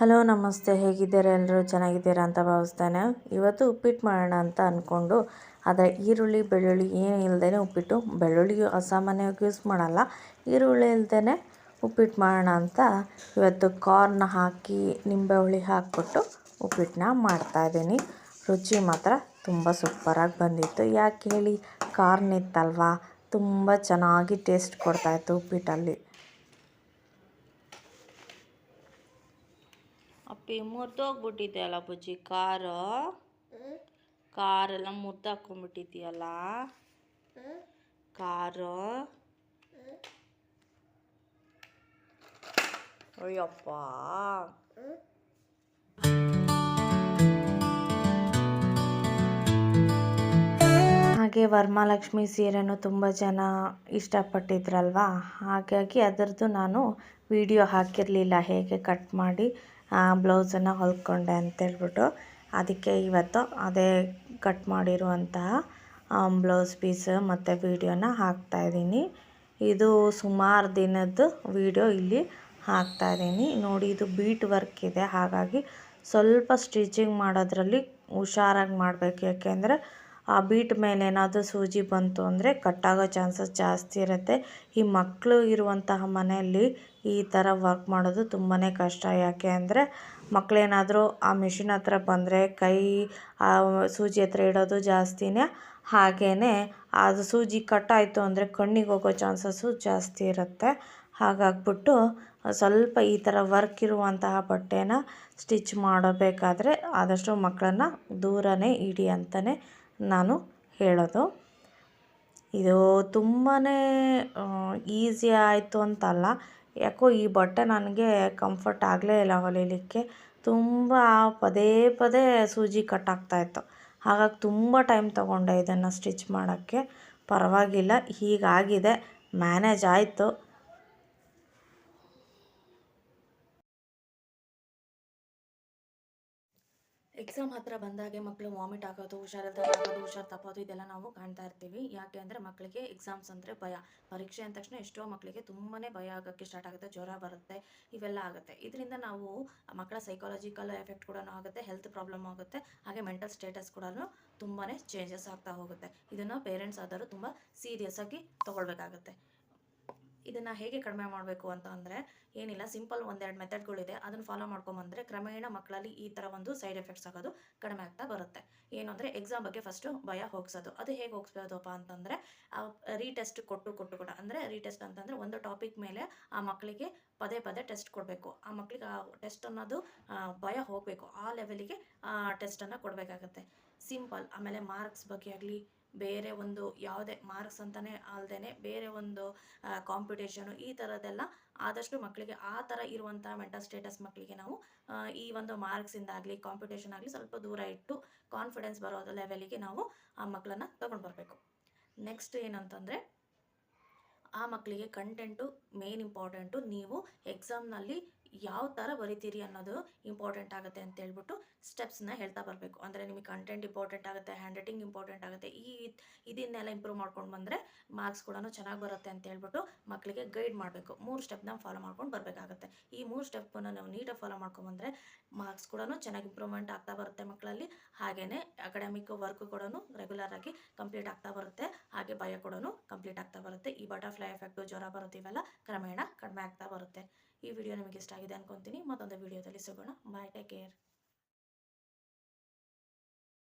Hello ನಮಸ್ತೆ, ಹೇಗಿದ್ದೀರಾ? ಎಲ್ಲರೂ ಚೆನ್ನಾಗಿದ್ದೀರಾ ಅಂತ ಭಾವಿಸ್ತೇನೆ. ಇವತ್ತು ಉಪ್ಪಿಟ್ಟು ಮಾಡೋಣ ಅಂತ ಅಂದ್ಕೊಂಡು ಆದರೆ ಈರುಳ್ಳಿ ಬೆಳ್ಳುಳ್ಳಿ ಏನು ಇಲ್ಲದೇ ಉಪ್ಪಿಟ್ಟು, ಬೆಳ್ಳುಳ್ಳಿ ಅಸಾಮಾನ್ಯವಾಗಿ ಯೂಸ್ ಮಾಡಲ್ಲ, ಈರುಳ್ಳಿ ಇಲ್ಲದೇ ಉಪ್ಪಿಟ್ಟು ಮಾಡೋಣ ಅಂತ ಇವತ್ತು ಕಾರ್ನ್ ಹಾಕಿ ನಿಂಬೆ ಹುಳಿ ಹಾಕ್ಬಿಟ್ಟು ಉಪ್ಪಿಟ್ಟನ್ನ ಮಾಡ್ತಾಯಿದ್ದೀನಿ. ರುಚಿ ಮಾತ್ರ ತುಂಬ ಸೂಪರಾಗಿ ಬಂದಿತ್ತು. ಯಾಕೆ ಹೇಳಿ, ಕಾರ್ನ್ ಇತ್ತಲ್ವಾ, ತುಂಬ ಚೆನ್ನಾಗಿ ಟೇಸ್ಟ್ ಕೊಡ್ತಾಯಿತ್ತು ಉಪ್ಪಿಟ್ಟಲ್ಲಿ. ಅಪ್ಪಿ ಮುರಿದೋಗ್ಬಿಟ್ಟಿದೆ ಅಲ್ಲ ಬುಜ್ಜಿ, ಕಾರೆಲ್ಲ ಮುರಿದಾಕೊಂಡ್ಬಿಟ್ಟಿದೆಯಲ್ಲ ಕಾರು. ಅಯ್ಯಪ್ಪ, ಹಾಗೆ ವರಮಹಾಲಕ್ಷ್ಮಿ ಸೀರೆನೂ ತುಂಬ ಜನ ಇಷ್ಟಪಟ್ಟಿದ್ರಲ್ವ, ಹಾಗಾಗಿ ಅದರದ್ದು ನಾನು ವಿಡಿಯೋ ಹಾಕಿರಲಿಲ್ಲ, ಹೇಗೆ ಕಟ್ ಮಾಡಿ ಬ್ಲೌಸನ್ನು ಹೊಲ್ಕೊಂಡೆ ಅಂತೇಳ್ಬಿಟ್ಟು. ಅದಕ್ಕೆ ಇವತ್ತು ಅದೇ ಕಟ್ ಮಾಡಿರುವಂತಹ ಬ್ಲೌಸ್ ಪೀಸ್ ಮತ್ತು ವೀಡಿಯೋನ ಹಾಕ್ತಾಯಿದ್ದೀನಿ. ಇದು ಸುಮಾರು ದಿನದ್ದು ವೀಡಿಯೋ ಇಲ್ಲಿ ಹಾಕ್ತಾಯಿದ್ದೀನಿ ನೋಡಿ. ಇದು ಬೀಟ್ ವರ್ಕ್ ಇದೆ, ಹಾಗಾಗಿ ಸ್ವಲ್ಪ ಸ್ಟಿಚಿಂಗ್ ಮಾಡೋದ್ರಲ್ಲಿ ಹುಷಾರಾಗಿ ಮಾಡಬೇಕು. ಯಾಕೆಂದರೆ ಆ ಬೀಟ್ ಮೇಲೆ ಏನಾದರೂ ಸೂಜಿ ಬಂತು ಅಂದರೆ ಕಟ್ಟಾಗೋ ಚಾನ್ಸಸ್ ಜಾಸ್ತಿ ಇರುತ್ತೆ. ಈ ಮಕ್ಕಳು ಇರುವಂತಹ ಮನೆಯಲ್ಲಿ ಈ ಥರ ವರ್ಕ್ ಮಾಡೋದು ತುಂಬಾ ಕಷ್ಟ. ಯಾಕೆ ಅಂದರೆ ಮಕ್ಕಳೇನಾದರೂ ಆ ಮಿಷಿನ್ ಹತ್ರ ಬಂದರೆ ಕೈ ಆ ಸೂಜಿ ಹತ್ರ ಇಡೋದು ಜಾಸ್ತಿನೇ. ಹಾಗೆಯೇ ಅದು ಸೂಜಿ ಕಟ್ಟಾಯಿತು ಅಂದರೆ ಕಣ್ಣಿಗೆ ಹೋಗೋ ಚಾನ್ಸಸ್ಸು ಜಾಸ್ತಿ ಇರುತ್ತೆ. ಹಾಗಾಗ್ಬಿಟ್ಟು ಸ್ವಲ್ಪ ಈ ಥರ ವರ್ಕ್ ಇರುವಂತಹ ಬಟ್ಟೆನ ಸ್ಟಿಚ್ ಮಾಡಬೇಕಾದ್ರೆ ಆದಷ್ಟು ಮಕ್ಕಳನ್ನು ದೂರನೇ ಇಡಿ ಅಂತಲೇ ನಾನು ಹೇಳೋದು. ಇದು ತುಂಬಾ ಈಸಿ ಆಯಿತು ಅಂತಲ್ಲ, ಯಾಕೋ ಈ ಬಟ್ಟೆ ನನಗೆ ಕಂಫರ್ಟ್ ಆಗಲೇ ಇಲ್ಲ ಹೊಲಿಲಿಕ್ಕೆ. ತುಂಬ ಪದೇ ಪದೇ ಸೂಜಿ ಕಟ್ಟಾಗ್ತಾಯಿತ್ತು, ಹಾಗಾಗಿ ತುಂಬ ಟೈಮ್ ತೊಗೊಂಡೆ ಇದನ್ನು ಸ್ಟಿಚ್ ಮಾಡೋಕ್ಕೆ. ಪರವಾಗಿಲ್ಲ, ಹೀಗಾಗಿದೆ, ಮ್ಯಾನೇಜ್ ಆಯಿತು. ಎಕ್ಸಾಮ್ ಹತ್ರ ಬಂದಾಗೆ ಮಕ್ಕಳು ವಾಮಿಟ್ ಆಗೋದು, ಹುಷಾರಿಲ್ಲದೆ ಹುಷಾರು ತಪ್ಪೋದು, ಇದೆಲ್ಲ ನಾವು ಕಾಣ್ತಾ ಇರ್ತೀವಿ. ಯಾಕೆ ಅಂದರೆ ಮಕ್ಕಳಿಗೆ ಎಕ್ಸಾಮ್ಸ್ ಅಂದರೆ ಭಯ. ಪರೀಕ್ಷೆ ಅಂದ ತಕ್ಷಣ ಎಷ್ಟೋ ಮಕ್ಕಳಿಗೆ ತುಂಬಾ ಭಯ ಆಗೋಕ್ಕೆ ಸ್ಟಾರ್ಟ್ ಆಗುತ್ತೆ, ಜ್ವರ ಬರುತ್ತೆ, ಇವೆಲ್ಲ ಆಗುತ್ತೆ. ಇದರಿಂದ ನಾವು ಮಕ್ಕಳ ಸೈಕಾಲಜಿಕಲ್ ಎಫೆಕ್ಟ್ ಕೂಡ ಆಗುತ್ತೆ, ಹೆಲ್ತ್ ಪ್ರಾಬ್ಲಮ್ ಆಗುತ್ತೆ, ಹಾಗೆ ಮೆಂಟಲ್ ಸ್ಟೇಟಸ್ ಕೂಡ ತುಂಬಾ ಚೇಂಜಸ್ ಆಗ್ತಾ ಹೋಗುತ್ತೆ. ಇದನ್ನು ಪೇರೆಂಟ್ಸ್ ಆದರೂ ತುಂಬ ಸೀರಿಯಸ್ ಆಗಿ ತೊಗೊಳ್ಬೇಕಾಗುತ್ತೆ. ಇದನ್ನು ಹೇಗೆ ಕಡಿಮೆ ಮಾಡಬೇಕು ಅಂತ ಅಂದರೆ ಏನಿಲ್ಲ, ಸಿಂಪಲ್ ಒಂದೆರಡು ಮೆಥಡ್ಗಳಿದೆ, ಅದನ್ನು ಫಾಲೋ ಮಾಡ್ಕೊಂಬಂದರೆ ಕ್ರಮೇಣ ಮಕ್ಕಳಲ್ಲಿ ಈ ಥರ ಒಂದು ಸೈಡ್ ಎಫೆಕ್ಟ್ಸ್ ಆಗೋದು ಕಡಿಮೆ ಆಗ್ತಾ ಬರುತ್ತೆ. ಏನು ಅಂದರೆ ಎಕ್ಸಾಮ್ ಬಗ್ಗೆ ಫಸ್ಟು ಭಯ ಹೋಗಿಸೋದು. ಅದು ಹೇಗೆ ಹೋಗಿಸ್ಬೋದಪ್ಪ ಅಂತಂದರೆ ರೀಟೆಸ್ಟ್ ಕೊಟ್ಟು ಅಂದರೆ ರೀಟೆಸ್ಟ್ ಅಂತಂದರೆ ಒಂದು ಟಾಪಿಕ್ ಮೇಲೆ ಆ ಮಕ್ಕಳಿಗೆ ಪದೇ ಪದೇ ಟೆಸ್ಟ್ ಕೊಡಬೇಕು. ಆ ಮಕ್ಕಳಿಗೆ ಆ ಟೆಸ್ಟ್ ಅನ್ನೋದು ಭಯ ಹೋಗಬೇಕು, ಆ ಲೆವೆಲಿಗೆ ಟೆಸ್ಟನ್ನು ಕೊಡಬೇಕಾಗತ್ತೆ. ಸಿಂಪಲ್. ಆಮೇಲೆ ಮಾರ್ಕ್ಸ್ ಬಗ್ಗೆ ಆಗಲಿ, ಬೇರೆ ಒಂದು ಯಾವುದೇ ಮಾರ್ಕ್ಸ್ ಅಂತಲೇ ಅಲ್ಲದೇ ಬೇರೆ ಒಂದು ಕಾಂಪಿಟೇಷನು, ಈ ಥರದ್ದೆಲ್ಲ ಆದಷ್ಟು ಮಕ್ಕಳಿಗೆ ಆ ಥರ ಇರುವಂಥ ಮೆಂಟಲ್ ಸ್ಟೇಟಸ್ ಮಕ್ಕಳಿಗೆ ನಾವು ಈ ಒಂದು ಮಾರ್ಕ್ಸಿಂದ ಆಗಲಿ ಕಾಂಪಿಟೇಷನ್ ಆಗಲಿ ಸ್ವಲ್ಪ ದೂರ ಇಟ್ಟು ಕಾನ್ಫಿಡೆನ್ಸ್ ಬರೋ ಲೆವೆಲಿಗೆ ನಾವು ಆ ಮಕ್ಕಳನ್ನು ತೊಗೊಂಡು ಬರಬೇಕು. ನೆಕ್ಸ್ಟ್ ಏನಂತಂದರೆ ಆ ಮಕ್ಕಳಿಗೆ ಕಂಟೆಂಟು ಮೇನ್ ಇಂಪಾರ್ಟೆಂಟು. ನೀವು ಎಕ್ಸಾಮ್ನಲ್ಲಿ ಯಾವ ಥರ ಬರಿತೀರಿ ಅನ್ನೋದು ಇಂಪಾರ್ಟೆಂಟ್ ಆಗುತ್ತೆ ಅಂತ ಹೇಳ್ಬಿಟ್ಟು ಸ್ಟೆಪ್ಸ್ನ ಹೇಳ್ತಾ ಬರಬೇಕು. ಅಂದರೆ ನಿಮಗೆ ಕಂಟೆಂಟ್ ಇಂಪಾರ್ಟೆಂಟ್ ಆಗುತ್ತೆ, ಹ್ಯಾಂಡ್ ರೈಟಿಂಗ್ ಇಂಪಾರ್ಟೆಂಟ್ ಆಗುತ್ತೆ. ಇದನ್ನೆಲ್ಲ ಇಂಪ್ರೂವ್ ಮಾಡ್ಕೊಂಡು ಬಂದರೆ ಮಾರ್ಕ್ಸ್ ಕೂಡ ಚೆನ್ನಾಗಿ ಬರುತ್ತೆ ಅಂತ ಹೇಳ್ಬಿಟ್ಟು ಮಕ್ಕಳಿಗೆ ಗೈಡ್ ಮಾಡಬೇಕು. 3 ಸ್ಟೆಪ್ನ ಫಾಲೋ ಮಾಡ್ಕೊಂಡು ಬರಬೇಕಾಗುತ್ತೆ. ಈ 3 ಸ್ಟೆಪ್ಪನ್ನು ನಾವು ನೀಟಾಗಿ ಫಾಲೋ ಮಾಡ್ಕೊಂಡ್ಬಂದರೆ ಮಾರ್ಕ್ಸ್ ಕೂಡ ಚೆನ್ನಾಗಿ ಇಂಪ್ರೂವ್ಮೆಂಟ್ ಆಗ್ತಾ ಬರುತ್ತೆ ಮಕ್ಕಳಲ್ಲಿ. ಹಾಗೆಯೇ ಅಕಾಡೆಮಿಕ್ ವರ್ಕ್ ಕೂಡ ರೆಗ್ಯುಲರ್ ಆಗಿ ಕಂಪ್ಲೀಟ್ ಆಗ್ತಾ ಬರುತ್ತೆ, ಹಾಗೆ ಭಯ ಕೂಡ ಕಂಪ್ಲೀಟ್ ಆಗ್ತಾ ಬರುತ್ತೆ. ಈ ಬಟರ್ಫ್ಲೈ ಎಫೆಕ್ಟು, ಜ್ವರ ಬರುತ್ತೆ, ಇವೆಲ್ಲ ಕ್ರಮೇಣ ಕಡಿಮೆ ಆಗ್ತಾ ಬರುತ್ತೆ. ಈ ವಿಡಿಯೋ ನಿಮಗೆ ಇಷ್ಟ ಆಗಿದೆ ಅನ್ಕೊತೀನಿ. ಮತ್ತೊಂದು ವಿಡಿಯೋದಲ್ಲಿ ಸಿಗೋಣ. ಬಾಯ್, ಟೇಕ್ ಕೇರ್.